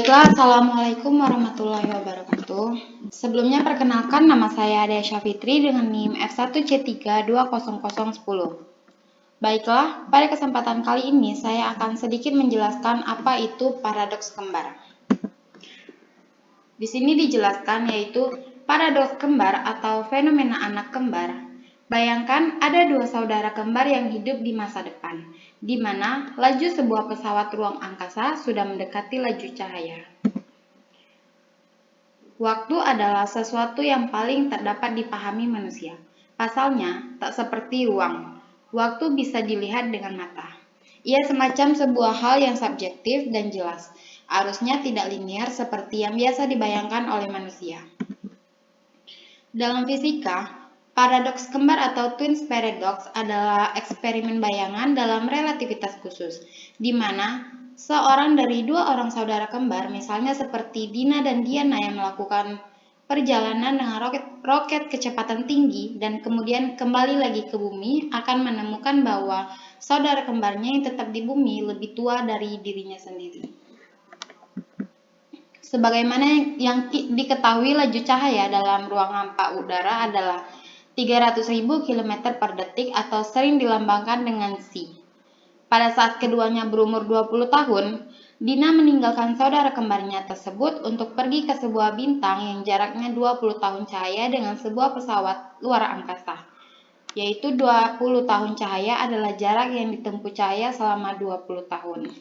Baiklah, Assalamualaikum warahmatullahi wabarakatuh. Sebelumnya perkenalkan, nama saya Desya Fitri dengan NIM F1C320010. Baiklah, pada kesempatan kali ini saya akan sedikit menjelaskan apa itu paradoks kembar. Di sini dijelaskan yaitu paradoks kembar atau fenomena anak kembar. Bayangkan ada dua saudara kembar yang hidup di masa depan, di mana laju sebuah pesawat ruang angkasa sudah mendekati laju cahaya. Waktu adalah sesuatu yang paling tak dapat dipahami manusia. Pasalnya, tak seperti ruang. Waktu bisa dilihat dengan mata. Ia semacam sebuah hal yang subjektif dan jelas. Arusnya tidak linear seperti yang biasa dibayangkan oleh manusia. Dalam fisika, paradoks kembar atau twins paradox adalah eksperimen bayangan dalam relativitas khusus, di mana seorang dari dua orang saudara kembar, misalnya seperti Dina dan Diana yang melakukan perjalanan dengan roket kecepatan tinggi dan kemudian kembali lagi ke bumi, akan menemukan bahwa saudara kembarnya yang tetap di bumi lebih tua dari dirinya sendiri. Sebagaimana yang diketahui, laju cahaya dalam ruang hampa udara adalah 300.000 km per detik atau sering dilambangkan dengan c. Pada saat keduanya berumur 20 tahun, Dina meninggalkan saudara kembarnya tersebut untuk pergi ke sebuah bintang yang jaraknya 20 tahun cahaya dengan sebuah pesawat luar angkasa. Yaitu 20 tahun cahaya adalah jarak yang ditempuh cahaya selama 20 tahun.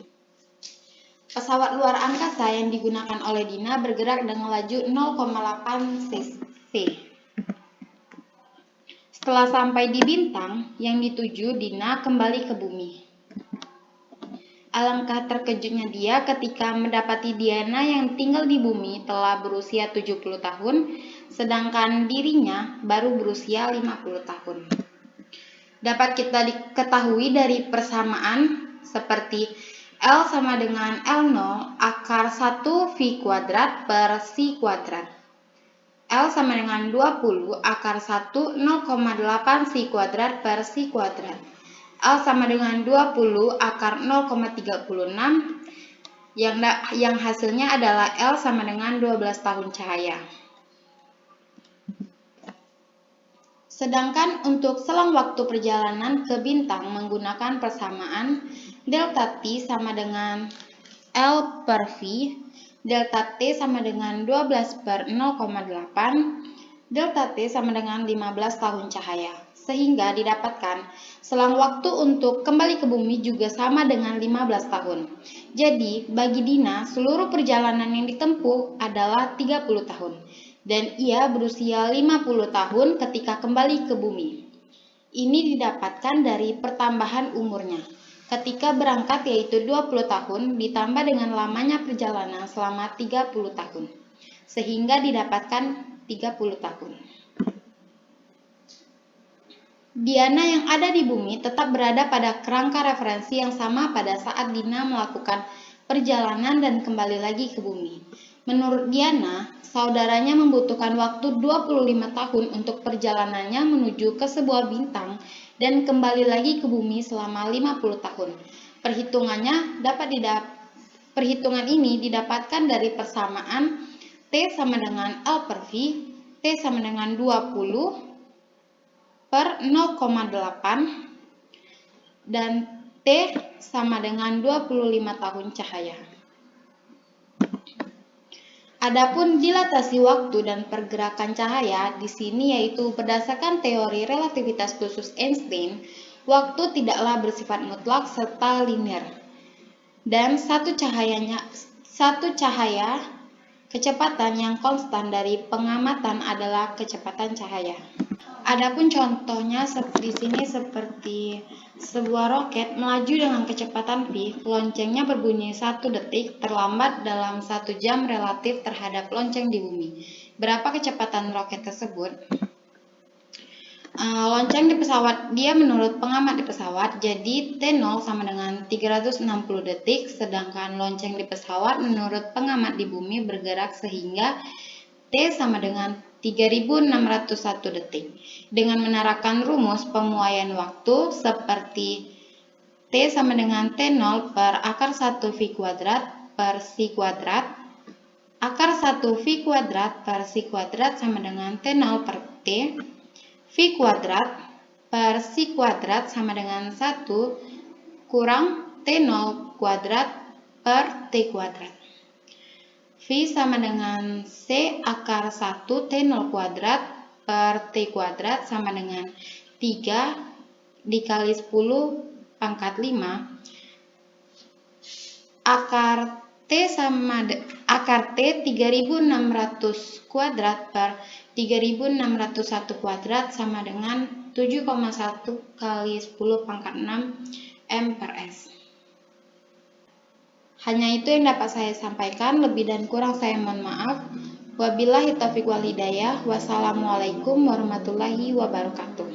Pesawat luar angkasa yang digunakan oleh Dina bergerak dengan laju 0,8 cc. Setelah sampai di bintang yang dituju, Dina kembali ke bumi. Alangkah terkejutnya dia ketika mendapati Diana yang tinggal di bumi telah berusia 70 tahun, sedangkan dirinya baru berusia 50 tahun. Dapat kita diketahui dari persamaan seperti L sama dengan L0 akar 1 V kuadrat per C kuadrat. L sama dengan 20 akar 1 0,8 C kuadrat per C kuadrat. L sama dengan 20 akar 0,36 yang hasilnya adalah L sama dengan 12 tahun cahaya. Sedangkan untuk selang waktu perjalanan ke bintang menggunakan persamaan delta T sama dengan L per V, delta T sama dengan 12 per 0,8, delta T sama dengan 15 tahun cahaya. Sehingga didapatkan selang waktu untuk kembali ke bumi juga sama dengan 15 tahun. Jadi bagi Dina seluruh perjalanan yang ditempuh adalah 30 tahun. Dan ia berusia 50 tahun ketika kembali ke bumi. Ini didapatkan dari pertambahan umurnya. Ketika berangkat yaitu 20 tahun ditambah dengan lamanya perjalanan selama 30 tahun. Sehingga didapatkan 30 tahun. Diana yang ada di bumi tetap berada pada kerangka referensi yang sama pada saat Dina melakukan perjalanan dan kembali lagi ke bumi. Menurut Diana, saudaranya membutuhkan waktu 25 tahun untuk perjalanannya menuju ke sebuah bintang dan kembali lagi ke bumi selama 50 tahun. Perhitungan ini didapatkan dari persamaan T sama dengan L per V, T sama dengan 20 per 0,8 dan T sama dengan 25 tahun cahaya. Adapun dilatasi waktu dan pergerakan cahaya di sini yaitu berdasarkan teori relativitas khusus Einstein, waktu tidaklah bersifat mutlak serta linear. Dan satu cahaya kecepatan yang konstan dari pengamatan adalah kecepatan cahaya. Adapun contohnya di sini seperti sebuah roket melaju dengan kecepatan V, loncengnya berbunyi 1 detik terlambat dalam 1 jam relatif terhadap lonceng di bumi. Berapa kecepatan roket tersebut? Lonceng di pesawat dia menurut pengamat di pesawat, jadi T0 sama dengan 360 detik, sedangkan lonceng di pesawat menurut pengamat di bumi bergerak sehingga T sama dengan 3601 detik. Dengan menerapkan rumus pemuaian waktu seperti T sama dengan T0 per akar 1 V kuadrat per C kuadrat, Akar 1 V kuadrat per Si kuadrat sama dengan T0 per T. V kuadrat per Si kuadrat sama dengan 1 kurang T0 kuadrat per T kuadrat. V sama dengan C akar 1 T0 kuadrat per T kuadrat sama dengan 3 dikali 10 pangkat 5. Akar T 3600 kuadrat per 3601 kuadrat sama dengan 7,1 kali 10 pangkat 6 M per S. Hanya itu yang dapat saya sampaikan, lebih dan kurang saya mohon maaf. Wabillahi taufiq wal hidayah. Wassalamualaikum warahmatullahi wabarakatuh.